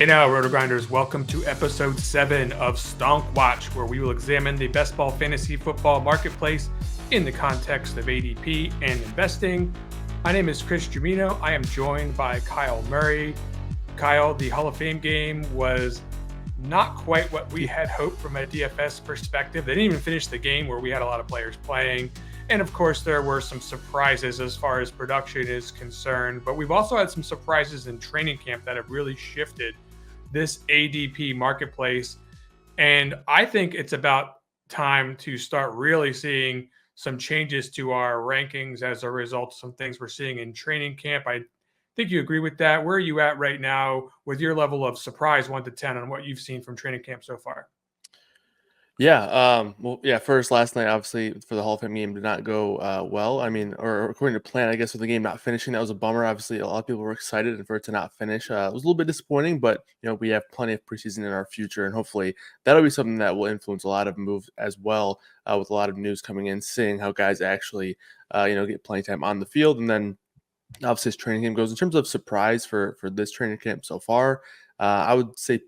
Hey now, RotoGrinders, welcome to episode 7 of Stonk Watch, where we will examine the best ball fantasy football marketplace in the context of ADP and investing. My name is Chris Gimino. I am joined by Kyle Murray. Kyle, the Hall of Fame game was not quite what we had hoped from a DFS perspective. They didn't even finish the game where we had a lot of players playing. And of course, there were some surprises as far as production is concerned, but we've also had some surprises in training camp that have really shifted this ADP marketplace. And I think it's about time to start really seeing some changes to our rankings as a result of some things we're seeing in training camp. I think you agree with that. Where are you at right now with your level of surprise 1 to 10 on what you've seen from training camp so far? First, last night, obviously, for the Hall of Fame game did not go well. I mean, or according to plan, I guess, with the game not finishing, that was a bummer. Obviously, a lot of people were excited, and for it to not finish, it was a little bit disappointing. But we have plenty of preseason in our future, and hopefully, that'll be something that will influence a lot of moves as well. With a lot of news coming in, seeing how guys actually, get playing time on the field, and then obviously, as training camp goes, in terms of surprise for this training camp so far, I would say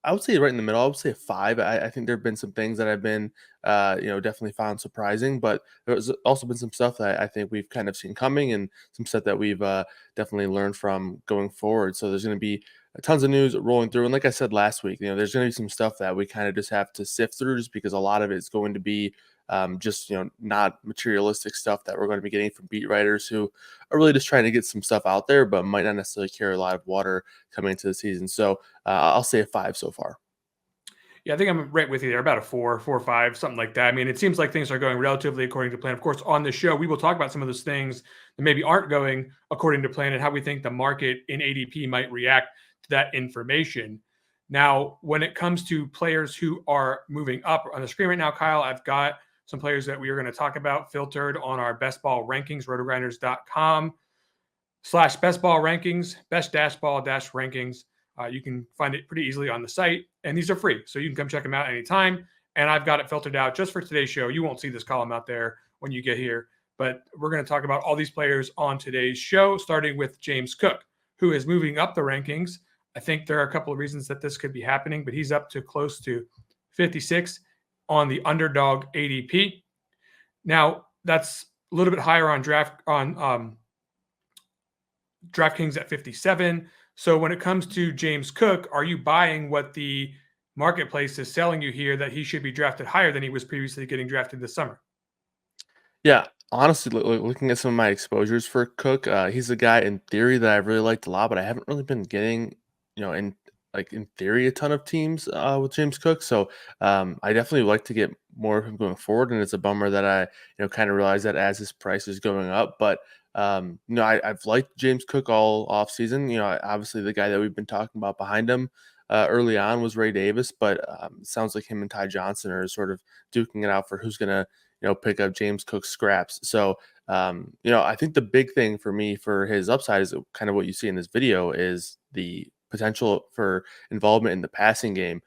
I would say right in the middle. I would say a 5. I think there have been some things that I've been, definitely found surprising, but there's also been some stuff that I think we've kind of seen coming, and some stuff that we've definitely learned from going forward. So there's going to be tons of news rolling through, and like I said last week, there's going to be some stuff that we kind of just have to sift through, just because a lot of it is going to be just not materialistic stuff that we're going to be getting from beat writers who are really just trying to get some stuff out there, but might not necessarily carry a lot of water coming into the season. So I'll say a 5 so far. Yeah, I think I'm right with you there, about a 4 or 5, something like that. I mean, it seems like things are going relatively according to plan. Of course, on the show, we will talk about some of those things that maybe aren't going according to plan and how we think the market in ADP might react to that information. Now, when it comes to players who are moving up on the screen right now, Kyle, I've got some players that we are going to talk about filtered on our best ball rankings, rotogrinders.com/best ball rankings, best dash ball dash rankings. You can find it pretty easily on the site, and these are free, so you can come check them out anytime. And I've got it filtered out just for today's show. You won't see this column out there when you get here, but we're going to talk about all these players on today's show, starting with James Cook, who is moving up the rankings. I think there are a couple of reasons that this could be happening, but he's up to close to 56 on the Underdog ADP. Now, that's a little bit higher on DraftKings at 57. So when it comes to James Cook, are you buying what the marketplace is selling you here, that he should be drafted higher than he was previously getting drafted this summer? Yeah, honestly, looking at some of my exposures for Cook, he's a guy in theory that I've really liked a lot, but I haven't really been getting, in theory, a ton of teams with James Cook. So I definitely like to get more of him going forward, and it's a bummer that I, kind of realize that as his price is going up. But I've liked James Cook all off season. Obviously the guy that we've been talking about behind him early on was Ray Davis, but it sounds like him and Ty Johnson are sort of duking it out for who's gonna pick up James Cook's scraps. So, I think the big thing for me for his upside is kind of what you see in this video is the potential for involvement in the passing game.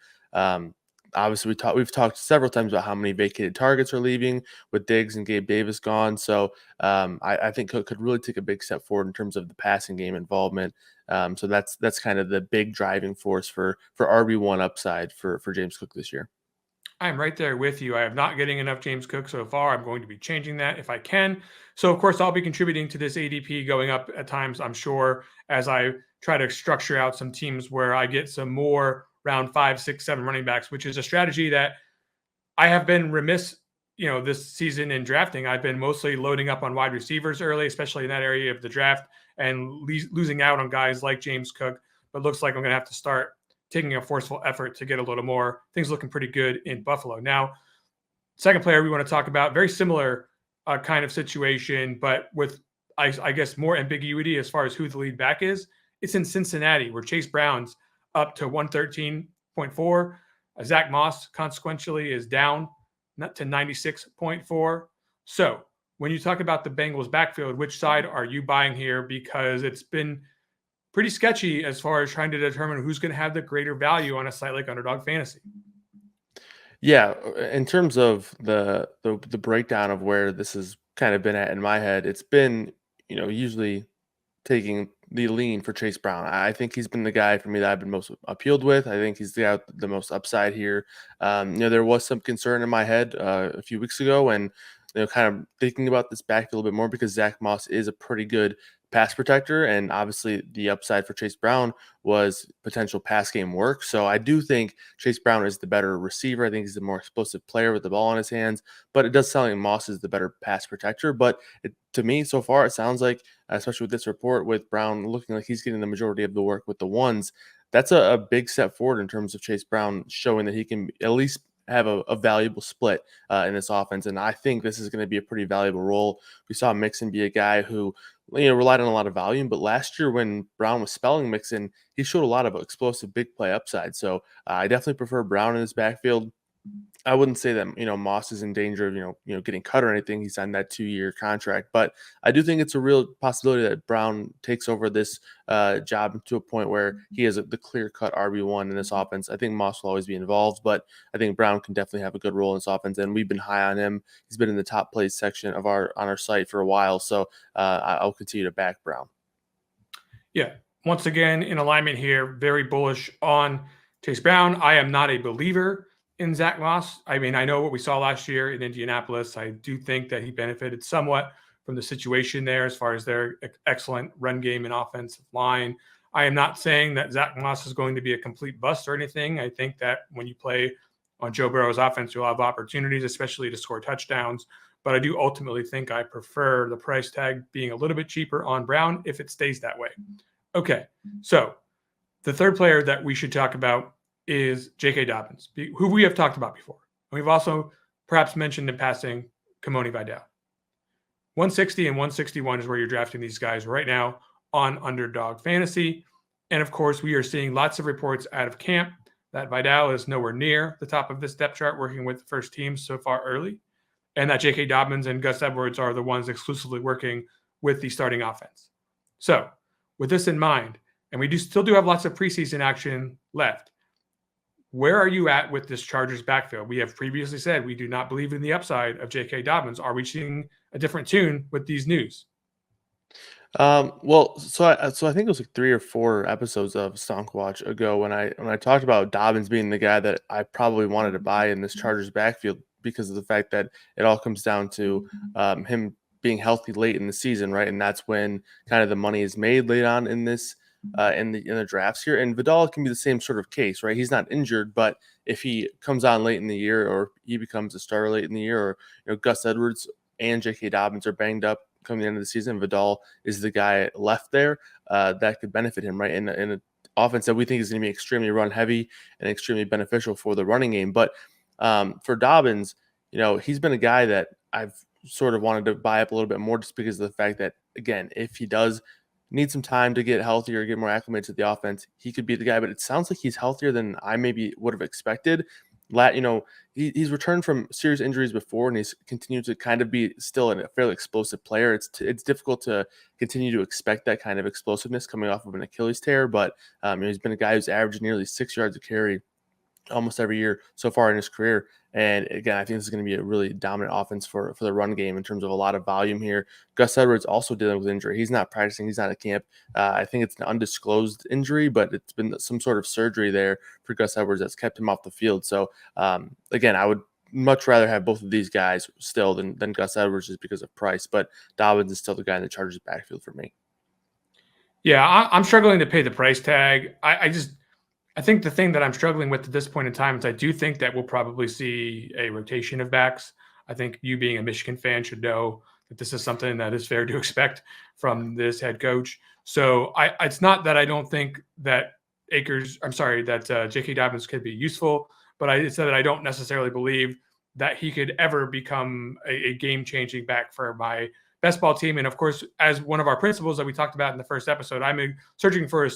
Obviously, we've talked several times about how many vacated targets are leaving with Diggs and Gabe Davis gone. So, I think Cook could really take a big step forward in terms of the passing game involvement. So that's kind of the big driving force for RB1 upside for James Cook this year. I'm right there with you. I am not getting enough James Cook so far. I'm going to be changing that if I can. So, of course, I'll be contributing to this ADP going up at times, I'm sure, as I try to structure out some teams where I get some more round 5, 6, 7 running backs, which is a strategy that I have been remiss, this season in drafting. I've been mostly loading up on wide receivers early, especially in that area of the draft, and losing out on guys like James Cook. But looks like I'm going to have to start taking a forceful effort to get a little more. Things looking pretty good in Buffalo. Now, second player we want to talk about, very similar kind of situation, but with, I guess, more ambiguity as far as who the lead back is. It's in Cincinnati, where Chase Brown's up to 113.4. Zach Moss, consequentially, is down to 96.4. So when you talk about the Bengals backfield, which side are you buying here? Because it's been pretty sketchy as far as trying to determine who's going to have the greater value on a site like Underdog Fantasy. Yeah, in terms of the breakdown of where this has kind of been at in my head, it's been usually taking the lean for Chase Brown. I think he's been the guy for me that I've been most appealed with. I think he's the guy with the most upside here. There was some concern in my head a few weeks ago, and kind of thinking about this back a little bit more because Zach Moss is a pretty good pass protector, and obviously the upside for Chase Brown was potential pass game work. So I do think Chase Brown is the better receiver. I think he's the more explosive player with the ball in his hands, but it does sound like Moss is the better pass protector. But to me, so far, it sounds like, especially with this report, with Brown looking like he's getting the majority of the work with the ones, that's a big step forward in terms of Chase Brown showing that he can at least have a valuable split in this offense. And I think this is going to be a pretty valuable role. We saw Mixon be a guy who relied on a lot of volume, but last year when Brown was spelling Mixon, he showed a lot of explosive big play upside. So I definitely prefer Brown in his backfield. I wouldn't say that Moss is in danger of getting cut or anything. He signed that 2-year contract, but I do think it's a real possibility that Brown takes over this job to a point where he is the clear-cut RB1 in this offense. I think Moss will always be involved, but I think Brown can definitely have a good role in this offense, and we've been high on him. He's been in the top plays section of on our site for a while, so I'll continue to back Brown. Yeah, once again in alignment here, very bullish on Chase Brown. I am not a believer in Zach Moss. I mean, I know what we saw last year in Indianapolis. I do think that he benefited somewhat from the situation there as far as their excellent run game and offensive line. I am not saying that Zach Moss is going to be a complete bust or anything. I think that when you play on Joe Burrow's offense, you'll have opportunities, especially to score touchdowns. But I do ultimately think I prefer the price tag being a little bit cheaper on Brown if it stays that way. Okay, so the third player that we should talk about is J.K. Dobbins, who we have talked about before. We've also perhaps mentioned in passing Kimoni Vidal. 160 and 161 is where you're drafting these guys right now on Underdog Fantasy. And of course, we are seeing lots of reports out of camp that Vidal is nowhere near the top of this depth chart working with the first teams so far early, and that J.K. Dobbins and Gus Edwards are the ones exclusively working with the starting offense. So with this in mind, and we still have lots of preseason action left, where are you at with this Chargers backfield? We have previously said we do not believe in the upside of J.K. Dobbins. Are we singing a different tune with these news? Well, so I think it was like 3 or 4 episodes of Stonk Watch ago when I talked about Dobbins being the guy that I probably wanted to buy in this Chargers backfield because of the fact that it all comes down to him being healthy late in the season, right? And that's when kind of the money is made late on in this in the drafts here. And Vidal can be the same sort of case, right? He's not injured, but if he comes on late in the year or he becomes a starter late in the year, or Gus Edwards and J.K. Dobbins are banged up coming the end of the season, Vidal is the guy left there that could benefit him, right? In an offense that we think is going to be extremely run heavy and extremely beneficial for the running game. But for Dobbins, he's been a guy that I've sort of wanted to buy up a little bit more just because of the fact that, again, if he does need some time to get healthier, get more acclimated to the offense, he could be the guy. But it sounds like he's healthier than I maybe would have expected. He's returned from serious injuries before, and he's continued to kind of be still a fairly explosive player. It's difficult to continue to expect that kind of explosiveness coming off of an Achilles tear, but he's been a guy who's averaged nearly 6 yards a carry almost every year so far in his career. And again, I think this is going to be a really dominant offense for the run game in terms of a lot of volume here. Gus Edwards also dealing with injury. He's not practicing. He's not at camp. I think it's an undisclosed injury, but it's been some sort of surgery there for Gus Edwards that's kept him off the field. So again, I would much rather have both of these guys still than Gus Edwards just because of price. But Dobbins is still the guy in the Chargers backfield for me. Yeah, I'm struggling to pay the price tag. I think the thing that I'm struggling with at this point in time is I do think that we'll probably see a rotation of backs. I think you being a Michigan fan should know that this is something that is fair to expect from this head coach. So it's not that I don't think that J.K. Dobbins could be useful, but I said that I don't necessarily believe that he could ever become a game-changing back for my best ball team. And of course, as one of our principles that we talked about in the first episode, I'm searching for a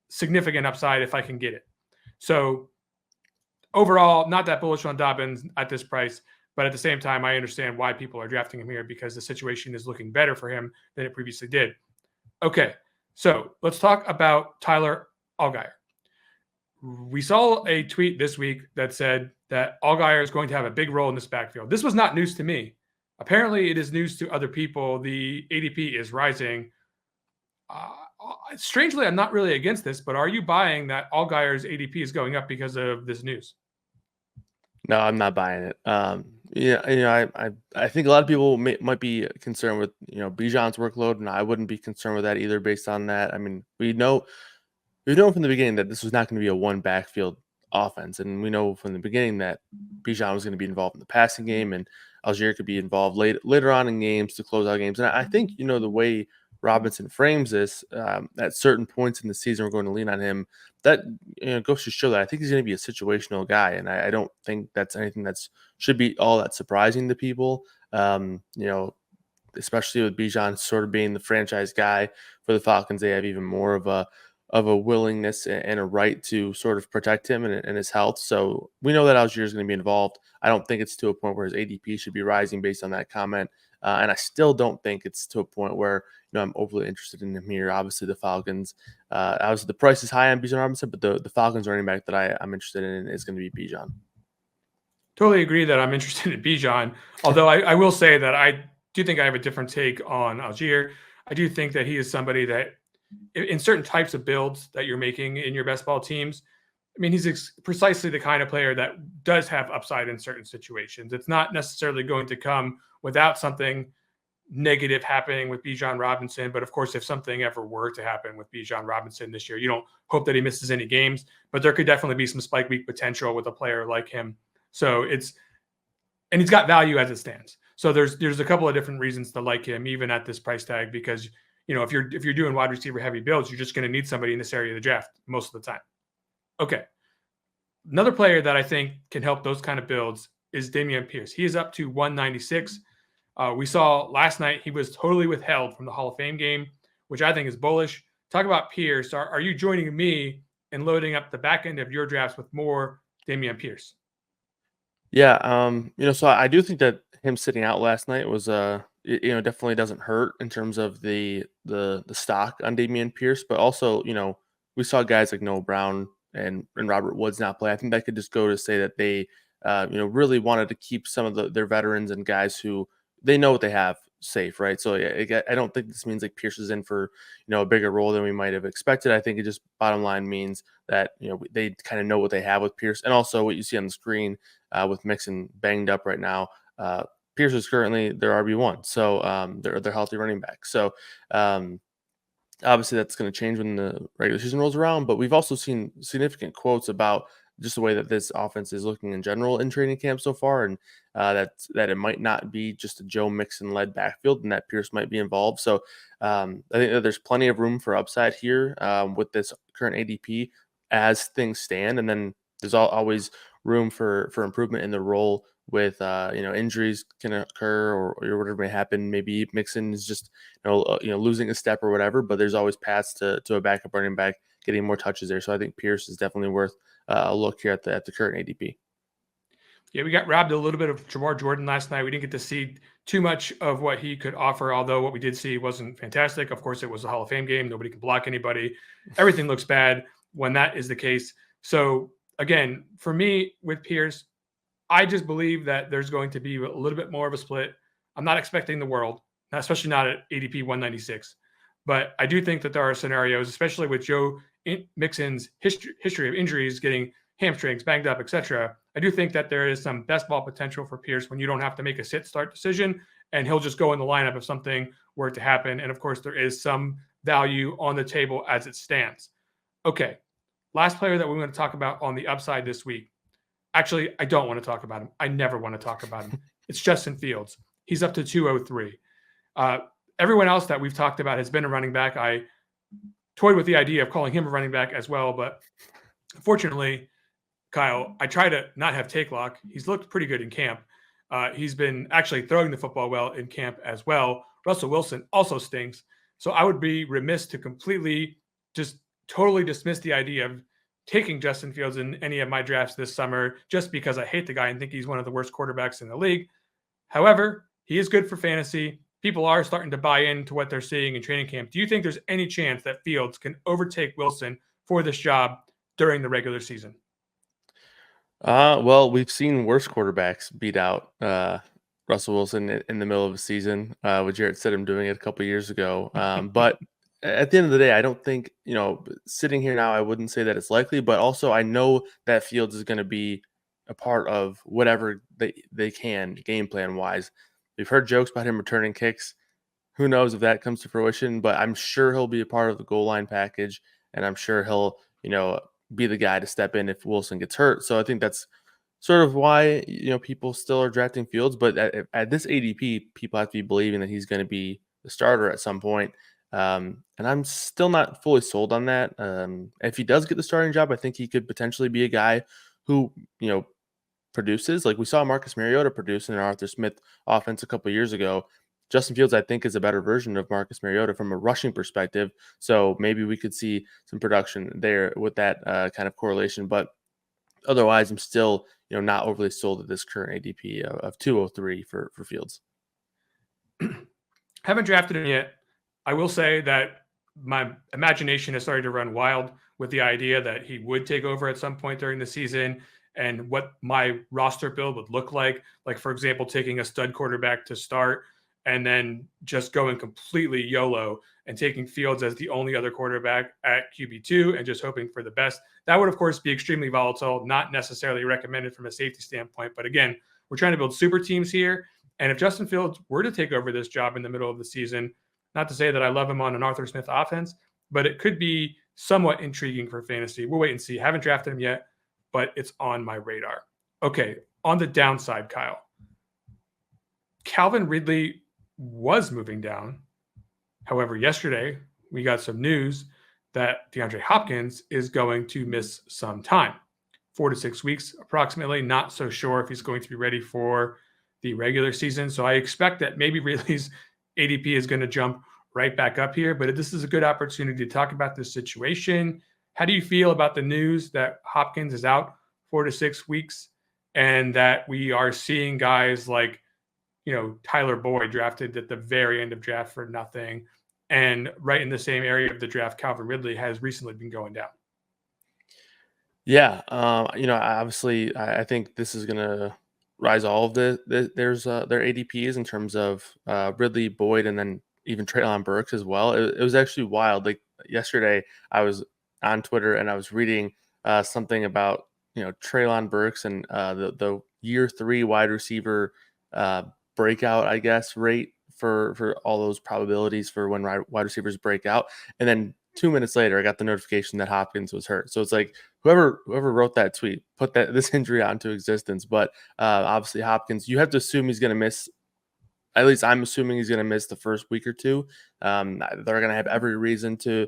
significant upside if I can get it. So overall, not that bullish on Dobbins at this price, but at the same time, I understand why people are drafting him here because the situation is looking better for him than it previously did. Okay, so let's talk about Tyler Allgeier. We saw a tweet this week that said that Allgeier is going to have a big role in this backfield. This was not news to me. Apparently, it is news to other people. The ADP is rising. strangely, I'm not really against this, but are you buying that Allgaier's ADP is going up because of this news? No, I'm not buying it. Yeah, I think a lot of people might be concerned with Bijan's workload, and I wouldn't be concerned with that either, based on that. I mean, we've known from the beginning that this was not going to be a one backfield offense, and we know from the beginning that Bijan was going to be involved in the passing game, and Algier could be involved later on in games to close out games. And I think the way Robinson frames this, at certain points in the season, we're going to lean on him. That goes to show that I think he's going to be a situational guy, and I don't think that's anything that's should be all that surprising to people. Especially with Bijan sort of being the franchise guy for the Falcons, they have even more of a willingness and a right to sort of protect him and his health. So we know that Algier is going to be involved. I don't think it's to a point where his ADP should be rising based on that comment. And I still don't think it's to a point where I'm overly interested in him here. Obviously, the Falcons, obviously the price is high on Bijan Robinson, but the Falcons running back that I'm interested in is going to be Bijan. Totally agree that I'm interested in Bijan. Although I will say that I do think I have a different take on Algier. I do think that he is somebody that, in certain types of builds that you're making in your best ball teams, I mean, he's precisely the kind of player that does have upside in certain situations. It's not necessarily going to come without something negative happening with Bijan Robinson. But of course, if something ever were to happen with Bijan Robinson this year, you don't hope that he misses any games, but there could definitely be some spike week potential with a player like him. So and he's got value as it stands. So there's a couple of different reasons to like him, even at this price tag, because if you're doing wide receiver heavy builds, you're just going to need somebody in this area of the draft most of the time. Okay. Another player that I think can help those kind of builds is Dameon Pierce. He is up to 196. We saw last night he was totally withheld from the Hall of Fame game, which I think is bullish. Talk about Pierce. Are you joining me in loading up the back end of your drafts with more Dameon Pierce? Yeah, so I do think that him sitting out last night was definitely doesn't hurt in terms of the stock on Dameon Pierce, but also, we saw guys like Noah Brown and Robert Woods not play. I think that could just go to say that they really wanted to keep some of their veterans and guys who they know what they have safe, right? So yeah, I don't think this means like Pierce is in for a bigger role than we might have expected. I think it just bottom line means that they kind of know what they have with Pierce, and also what you see on the screen with Mixon banged up right now. Pierce is currently their RB1, so they're healthy running back. So obviously that's going to change when the regular season rolls around, but we've also seen significant quotes about just the way that this offense is looking in general in training camp so far, and that it might not be just a Joe Mixon led backfield, and that Pierce might be involved. So I think that there's plenty of room for upside here with this current ADP as things stand, and then there's always room for improvement in the role with injuries can occur or whatever may happen. Maybe Mixon is just losing a step or whatever, but there's always paths to a backup running back getting more touches there. So I think Pierce is definitely worth a look here at the current ADP. Yeah, we got robbed a little bit of Jamar Jordan last night. We didn't get to see too much of what he could offer, although what we did see wasn't fantastic. Of course, it was a Hall of Fame game. Nobody can block anybody. Everything looks bad when that is the case. So again, for me with Pierce, I just believe that there's going to be a little bit more of a split. I'm not expecting the world, especially not at ADP 196. But I do think that there are scenarios, especially with Joe Mixon's history of injuries, getting hamstrings, banged up, etc. I do think that there is some best ball potential for Pierce when you don't have to make a sit-start decision, and he'll just go in the lineup if something were to happen. And of course, there is some value on the table as it stands. Okay, last player that we want to talk about on the upside this week. Actually, I don't want to talk about him. I never want to talk about him. It's Justin Fields. He's up to 203. Everyone else that we've talked about has been a running back. I toyed with the idea of calling him a running back as well, but fortunately, Kyle, I try to not have take lock. He's looked pretty good in camp. He's been actually throwing the football well in camp as well. Russell Wilson also stinks. So I would be remiss to completely just totally dismiss the idea of taking Justin Fields in any of my drafts this summer just because I hate the guy and think he's one of the worst quarterbacks in the league. However, he is good for fantasy. People are starting to buy into what they're seeing in training camp. Do you think there's any chance that Fields can overtake Wilson for this job during the regular season? Well, we've seen worse quarterbacks beat out Russell Wilson in the middle of a season with Jarrett Stidham doing it a couple years ago. But at the end of the day, I don't think, sitting here now, I wouldn't say that it's likely, but also I know that Fields is going to be a part of whatever they can game plan wise. We've heard jokes about him returning kicks. Who knows if that comes to fruition, but I'm sure he'll be a part of the goal line package, and I'm sure he'll, be the guy to step in if Wilson gets hurt. So I think that's sort of why, people still are drafting Fields, but at this ADP, people have to be believing that he's going to be the starter at some point. And I'm still not fully sold on that. If he does get the starting job, I think he could potentially be a guy who, produces. Like we saw Marcus Mariota produce in an Arthur Smith offense a couple years ago. Justin Fields, I think, is a better version of Marcus Mariota from a rushing perspective. So maybe we could see some production there with that kind of correlation. But otherwise, I'm still, not overly sold at this current ADP of 203 for Fields. Haven't drafted him yet. I will say that my imagination has started to run wild with the idea that he would take over at some point during the season and what my roster build would look like. Like, for example, taking a stud quarterback to start and then just going completely YOLO and taking Fields as the only other quarterback at QB2 and just hoping for the best. That would, of course, be extremely volatile, not necessarily recommended from a safety standpoint. But again, we're trying to build super teams here. And if Justin Fields were to take over this job in the middle of the season, not to say that I love him on an Arthur Smith offense, but it could be somewhat intriguing for fantasy. We'll wait and see. Haven't drafted him yet, but it's on my radar. Okay, on the downside, Kyle. Calvin Ridley was moving down. However, yesterday we got some news that DeAndre Hopkins is going to miss some time, 4 to 6 weeks approximately. Not so sure if he's going to be ready for the regular season. So I expect that maybe Ridley's ADP is going to jump right back up here. But this is a good opportunity to talk about this situation. How do you feel about the news that Hopkins is out 4 to 6 weeks and that we are seeing guys like, Tyler Boyd drafted at the very end of draft for nothing. And right in the same area of the draft, Calvin Ridley has recently been going down. Yeah. Obviously, I think this is going to rise all of their ADPs in terms of Ridley, Boyd, and then even Treylon Burks as well. It was actually wild. Like yesterday, I was on Twitter and I was reading something about Treylon Burks and the year 3 wide receiver breakout, I guess, rate for all those probabilities for when wide receivers break out. And then 2 minutes later, I got the notification that Hopkins was hurt. So it's like whoever wrote that tweet put this injury out into existence. But obviously Hopkins, you have to assume he's going to miss. At least I'm assuming he's going to miss the first week or two. They're going to have every reason to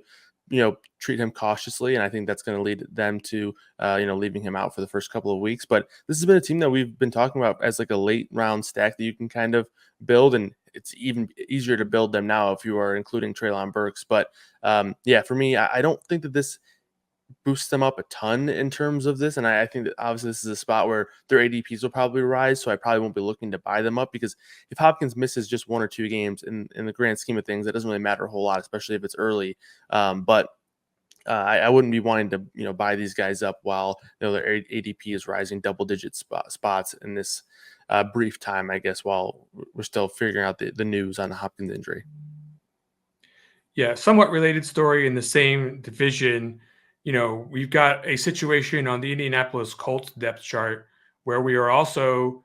treat him cautiously. And I think that's going to lead them to, leaving him out for the first couple of weeks. But this has been a team that we've been talking about as like a late round stack that you can kind of build. And it's even easier to build them now if you are including Treylon Burks. But for me, I don't think that this boosts them up a ton in terms of this. And I think that obviously this is a spot where their ADPs will probably rise. So I probably won't be looking to buy them up because if Hopkins misses just 1 or 2 games in the grand scheme of things, it doesn't really matter a whole lot, especially if it's early. But I wouldn't be wanting to, buy these guys up while their ADP is rising double-digit spots in this brief time, I guess, while we're still figuring out the news on the Hopkins injury. Yeah, somewhat related story in the same division. We've got a situation on the Indianapolis Colts depth chart where we are also,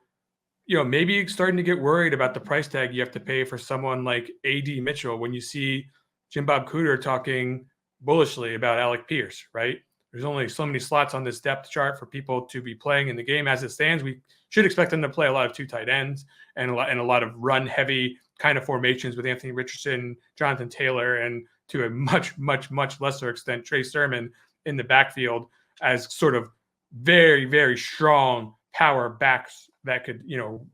maybe starting to get worried about the price tag you have to pay for someone like A.D. Mitchell when you see Jim Bob Cooter talking bullishly about Alec Pierce, right? There's only so many slots on this depth chart for people to be playing in the game. As it stands, we should expect them to play a lot of 2 tight ends and a lot of run-heavy kind of formations with Anthony Richardson, Jonathan Taylor, and to a much, much, much lesser extent, Trey Sermon in the backfield as sort of very, very strong power backs that could,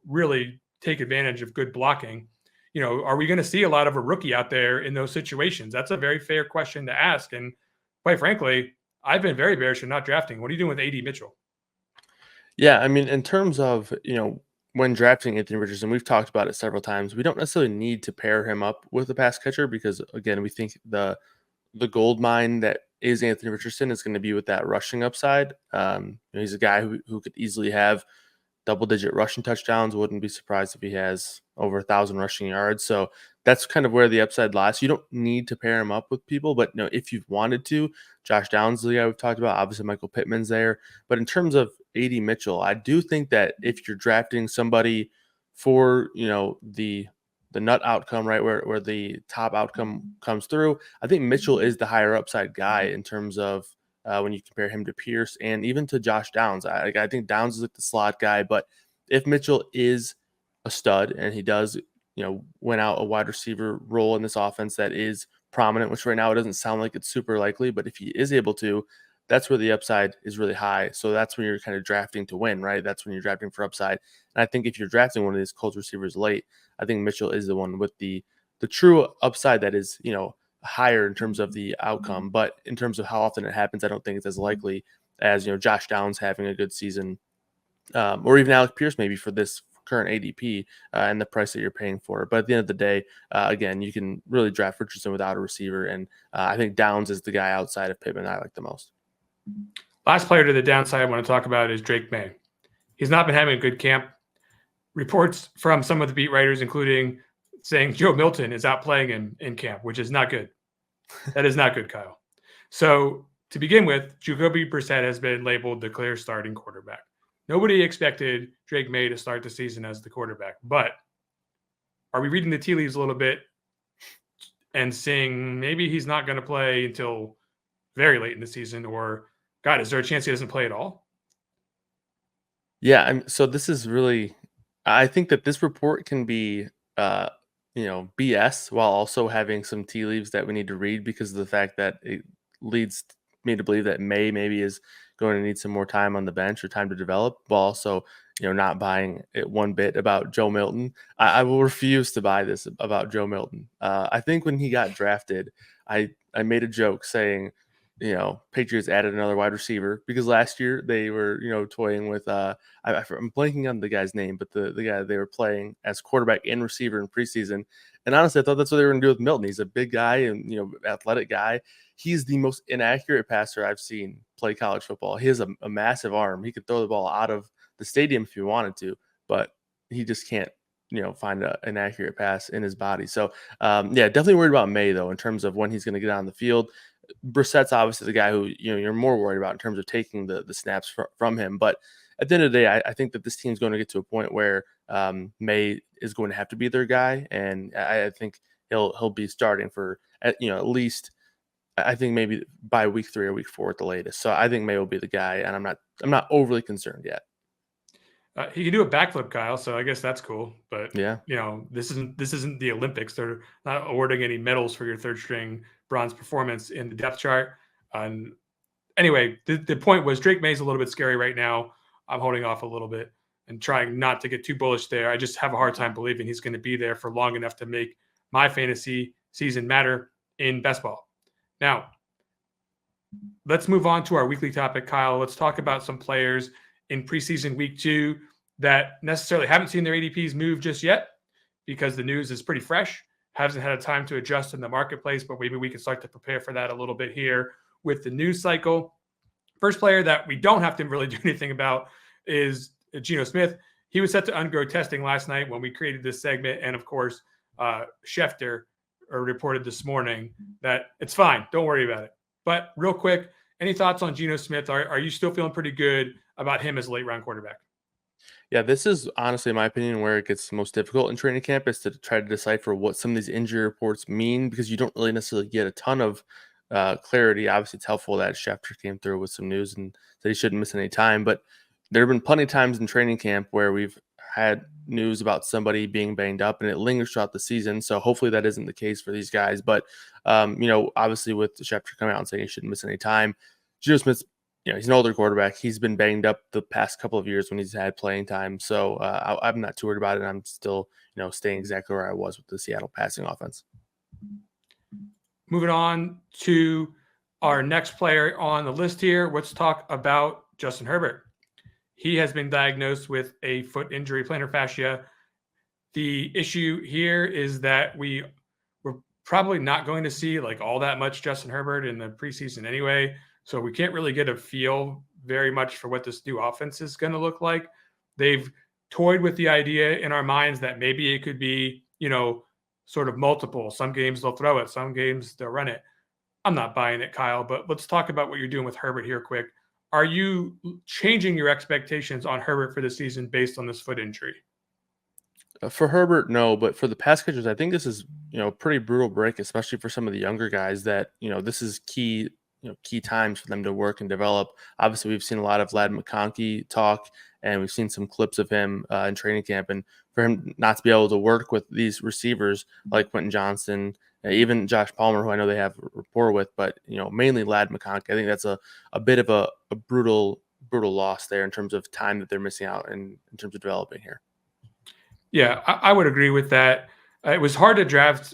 really take advantage of good blocking. Are we going to see a lot of a rookie out there in those situations? That's a very fair question to ask. And quite frankly, I've been very bearish in not drafting. What are you doing with A.D. Mitchell? Yeah, I mean, in terms of, when drafting Anthony Richardson, we've talked about it several times. We don't necessarily need to pair him up with a pass catcher because, again, we think the gold mine that is Anthony Richardson is going to be with that rushing upside. He's a guy who could easily have double-digit rushing touchdowns. Wouldn't be surprised if he has over 1,000 rushing yards. So that's kind of where the upside lies. You don't need to pair him up with people, but if you've wanted to, Josh Downs is the guy we've talked about. Obviously, Michael Pittman's there. But in terms of AD Mitchell, I do think that if you're drafting somebody for the nut outcome, right, where the top outcome comes through, I think Mitchell is the higher upside guy in terms of when you compare him to Pierce and even to Josh Downs. I think Downs is like the slot guy, but if Mitchell is a stud and he does, win out a wide receiver role in this offense that is prominent, which right now it doesn't sound like it's super likely, but if he is able to, that's where the upside is really high. So that's when you're kind of drafting to win, right? That's when you're drafting for upside. And I think if you're drafting one of these Colts receivers late, I think Mitchell is the one with the true upside that is, higher in terms of the outcome. But in terms of how often it happens, I don't think it's as likely as, Josh Downs having a good season, or even Alec Pierce maybe for this current ADP and the price that you're paying for it. But at the end of the day, again, you can really draft Richardson without a receiver. And I think Downs is the guy outside of Pittman I like the most. Last player to the downside I want to talk about is Drake May. He's not been having a good camp. Reports from some of the beat writers, including saying Joe Milton is out playing him in camp, which is not good. That is not good, Kyle. So to begin with, Jacoby Brissett has been labeled the clear starting quarterback. Nobody expected Drake May to start the season as the quarterback, but are we reading the tea leaves a little bit and saying maybe he's not going to play until very late in the season, or God, is there a chance he doesn't play at all? Yeah, so this is really, I think that this report can be, BS while also having some tea leaves that we need to read because of the fact that it leads me to believe that May maybe is going to need some more time on the bench or time to develop, while also, not buying it one bit about Joe Milton. I will refuse to buy this about Joe Milton. I think when he got drafted, I made a joke saying, Patriots added another wide receiver because last year they were, toying with I'm blanking on the guy's name, but the guy they were playing as quarterback and receiver in preseason. And honestly, I thought that's what they were going to do with Milton. He's a big guy and athletic guy. He's the most inaccurate passer I've seen play college football. He has a massive arm. He could throw the ball out of the stadium if he wanted to, but he just can't find an accurate pass in his body. So definitely worried about May though in terms of when he's going to get on the field. Brissett's obviously the guy who you're more worried about in terms of taking the snaps from him. But at the end of the day, I think that this team's going to get to a point where May is going to have to be their guy, and I think he'll be starting for at least I think maybe by week 3 or week 4 at the latest. So I think May will be the guy, and I'm not overly concerned yet. He can do a backflip, Kyle. So I guess that's cool. But Yeah, this isn't the Olympics. They're not awarding any medals for your third string bronze performance in the depth chart. And anyway, the point was Drake May's a little bit scary right now. I'm holding off a little bit and trying not to get too bullish there. I just have a hard time believing he's going to be there for long enough to make my fantasy season matter in best ball. Now, let's move on to our weekly topic, Kyle. Let's talk about some players in preseason week 2 that necessarily haven't seen their ADPs move just yet because the news is pretty fresh, hasn't had a time to adjust in the marketplace, but maybe we can start to prepare for that a little bit here with the news cycle. First player that we don't have to really do anything about is Geno Smith. He was set to undergo testing last night when we created this segment. And of course, Schefter reported this morning that it's fine. Don't worry about it. But real quick, any thoughts on Geno Smith? Are you still feeling pretty good about him as a late round quarterback? Yeah, this is honestly, in my opinion, where it gets most difficult in training camp is to try to decipher what some of these injury reports mean because you don't really necessarily get a ton of clarity. Obviously, it's helpful that Schefter came through with some news and said he shouldn't miss any time. But there have been plenty of times in training camp where we've had news about somebody being banged up and it lingers throughout the season. So hopefully that isn't the case for these guys. But, obviously with Schefter coming out and saying he shouldn't miss any time, Geno Smith's he's an older quarterback. He's been banged up the past couple of years when he's had playing time. So I'm not too worried about it. I'm still, staying exactly where I was with the Seattle passing offense. Moving on to our next player on the list here, let's talk about Justin Herbert. He has been diagnosed with a foot injury, plantar fascia. The issue here is that we're probably not going to see like all that much Justin Herbert in the preseason anyway. So we can't really get a feel very much for what this new offense is going to look like. They've toyed with the idea in our minds that maybe it could be, sort of multiple. Some games they'll throw it, some games they'll run it. I'm not buying it, Kyle, but let's talk about what you're doing with Herbert here quick. Are you changing your expectations on Herbert for the season based on this foot injury? For Herbert, no, but for the pass catchers, I think this is a pretty brutal break, especially for some of the younger guys. That this is key, key times for them to work and develop. Obviously, we've seen a lot of Vlad McConkey talk, and we've seen some clips of him in training camp. And for him not to be able to work with these receivers like Quentin Johnson, even Josh Palmer, who I know they have rapport with, but mainly Vlad McConkey, I think that's a bit of a brutal loss there in terms of time that they're missing out in terms of developing here. Yeah, I would agree with that. It was hard to draft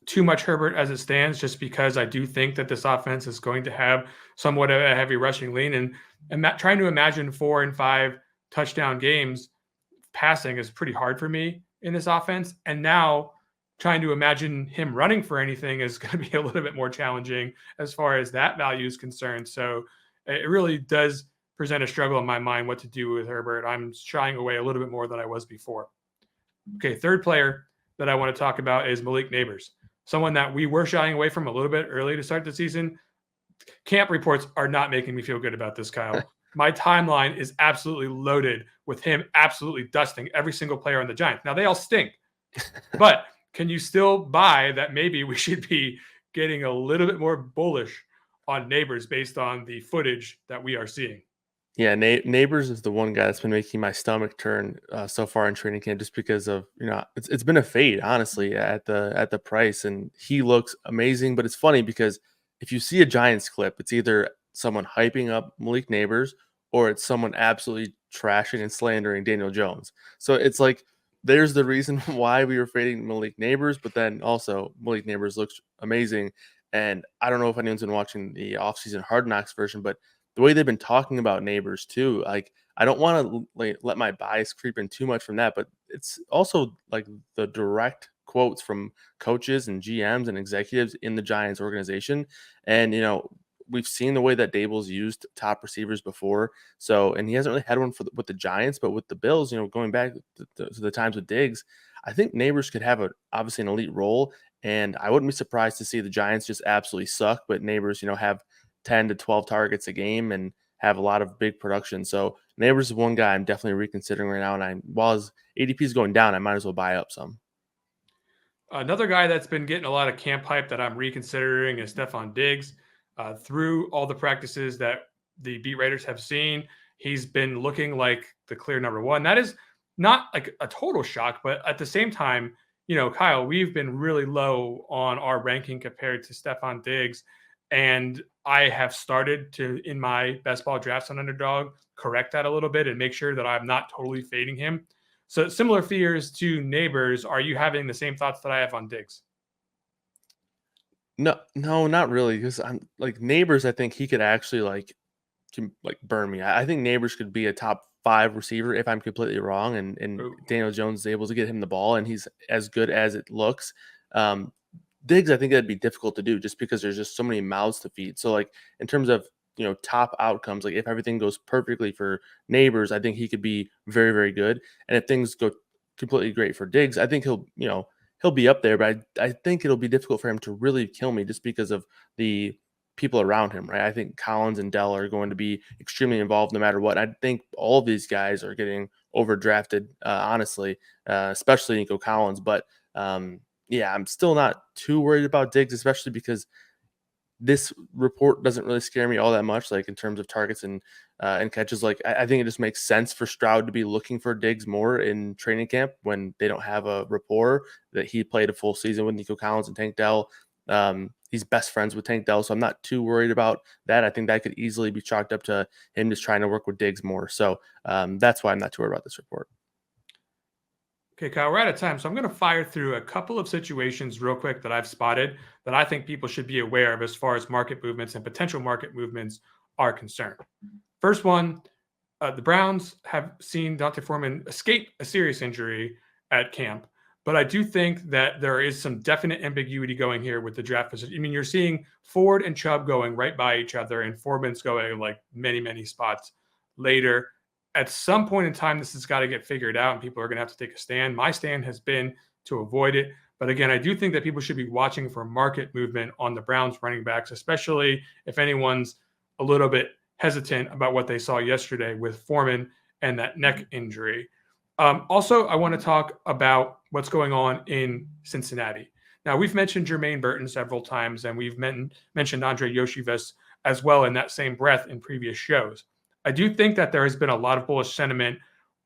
too much Herbert as it stands, just because I do think that this offense is going to have somewhat of a heavy rushing lean. And trying to imagine 4 and 5 touchdown games passing is pretty hard for me in this offense. And now trying to imagine him running for anything is going to be a little bit more challenging as far as that value is concerned. So it really does present a struggle in my mind what to do with Herbert. I'm shying away a little bit more than I was before. Okay, third player that I want to talk about is Malik Neighbors, someone that we were shying away from a little bit early to start the season. Camp reports are not making me feel good about this, Kyle. My timeline is absolutely loaded with him absolutely dusting every single player on the Giants. Now, they all stink, but can you still buy that maybe we should be getting a little bit more bullish on Neighbors based on the footage that we are seeing? Yeah, Neighbors is the one guy that's been making my stomach turn so far in training camp, just because of it's been a fade honestly at the price, and he looks amazing. But it's funny because if you see a Giants clip, it's either someone hyping up Malik Neighbors or it's someone absolutely trashing and slandering Daniel Jones. So it's like there's the reason why we were fading Malik Neighbors, but then also Malik Neighbors looks amazing. And I don't know if anyone's been watching the offseason Hard Knocks version, but the way they've been talking about Neighbors too, like I don't want to let my bias creep in too much from that, but it's also like the direct quotes from coaches and GMs and executives in the Giants organization. And we've seen the way that Dable's used top receivers before. So, and he hasn't really had one with the Giants, but with the Bills, going back to the times with Diggs, I think Neighbors could have obviously an elite role. And I wouldn't be surprised to see the Giants just absolutely suck, but Neighbors, have 10 to 12 targets a game and have a lot of big production. So Neighbors is one guy I'm definitely reconsidering right now. And while his ADP is going down, I might as well buy up some. Another guy that's been getting a lot of camp hype that I'm reconsidering is Stephon Diggs. Through all the practices that the beat writers have seen, he's been looking like the clear number one. That is not like a total shock, but at the same time, Kyle, we've been really low on our ranking compared to Stephon Diggs. And I have started to, in my best ball drafts on Underdog, correct that a little bit and make sure that I'm not totally fading him. So similar fears to Neighbors. Are you having the same thoughts that I have on Diggs? No, not really. Because I'm like Neighbors, I think he could actually can burn me. I think Neighbors could be a top 5 receiver if I'm completely wrong, and Ooh. Daniel Jones is able to get him the ball and he's as good as it looks. Diggs, I think that'd be difficult to do just because there's just so many mouths to feed. So like in terms of top outcomes, like if everything goes perfectly for Neighbors, I think he could be very, very good. And if things go completely great for Diggs, I think he'll be up there, but I think it'll be difficult for him to really kill me just because of the people around him, right? I think Collins and Dell are going to be extremely involved no matter what. I think all of these guys are getting overdrafted, honestly, especially Nico Collins. But yeah, I'm still not too worried about Diggs, especially because this report doesn't really scare me all that much, like in terms of targets and catches. Like I think it just makes sense for Stroud to be looking for Diggs more in training camp when they don't have a rapport that he played a full season with Nico Collins and Tank Dell. He's best friends with Tank Dell, so I'm not too worried about that. I think that could easily be chalked up to him just trying to work with Diggs more. So that's why I'm not too worried about this report. Okay, Kyle, we're out of time. So I'm going to fire through a couple of situations real quick that I've spotted that I think people should be aware of as far as market movements and potential market movements are concerned. First one, the Browns have seen Dante Foreman escape a serious injury at camp, but I do think that there is some definite ambiguity going here with the draft position. I mean, you're seeing Ford and Chubb going right by each other, and Foreman's going like many, many spots later. At some point in time, this has got to get figured out and people are going to have to take a stand. My stand has been to avoid it. But again, I do think that people should be watching for market movement on the Browns running backs, especially if anyone's a little bit hesitant about what they saw yesterday with Foreman and that neck injury. Also, I want to talk about what's going on in Cincinnati. Now, we've mentioned Jermaine Burton several times, and we've mentioned Andre Yoshivas as well in that same breath in previous shows. I do think that there has been a lot of bullish sentiment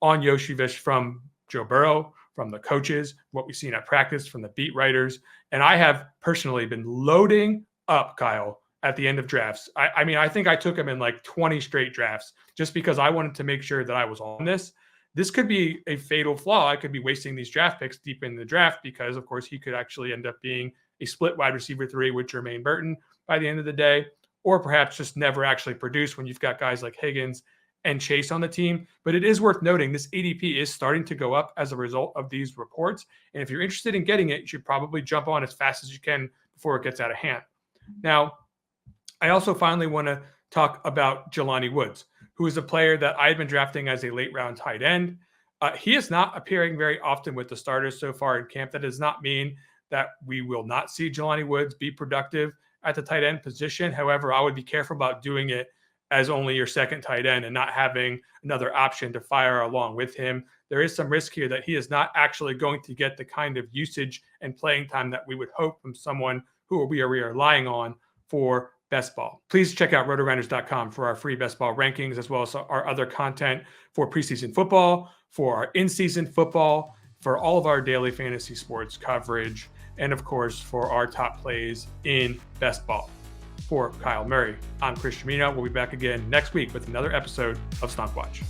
on Yoshivas from Joe Burrow, from the coaches, what we've seen at practice, from the beat writers. And I have personally been loading up Kyle at the end of drafts. I mean, I think I took him in like 20 straight drafts just because I wanted to make sure that I was on this. This could be a fatal flaw. I could be wasting these draft picks deep in the draft because, of course, he could actually end up being a split wide receiver 3 with Jermaine Burton by the end of the day, or perhaps just never actually produce when you've got guys like Higgins and Chase on the team. But it is worth noting this ADP is starting to go up as a result of these reports. And if you're interested in getting it, you should probably jump on as fast as you can before it gets out of hand. Now, I also finally want to talk about Jelani Woods, who is a player that I had been drafting as a late round tight end. He is not appearing very often with the starters so far in camp. That does not mean that we will not see Jelani Woods be productive at the tight end position. However, I would be careful about doing it as only your second tight end and not having another option to fire along with him. There is some risk here that he is not actually going to get the kind of usage and playing time that we would hope from someone who we are relying on for best ball. Please check out RotoGrinders.com for our free best ball rankings, as well as our other content for preseason football, for our in-season football, for all of our daily fantasy sports coverage, and of course, for our top plays in best ball. For Kyle Murray, I'm Chris Gimino. We'll be back again next week with another episode of Stonk Watch.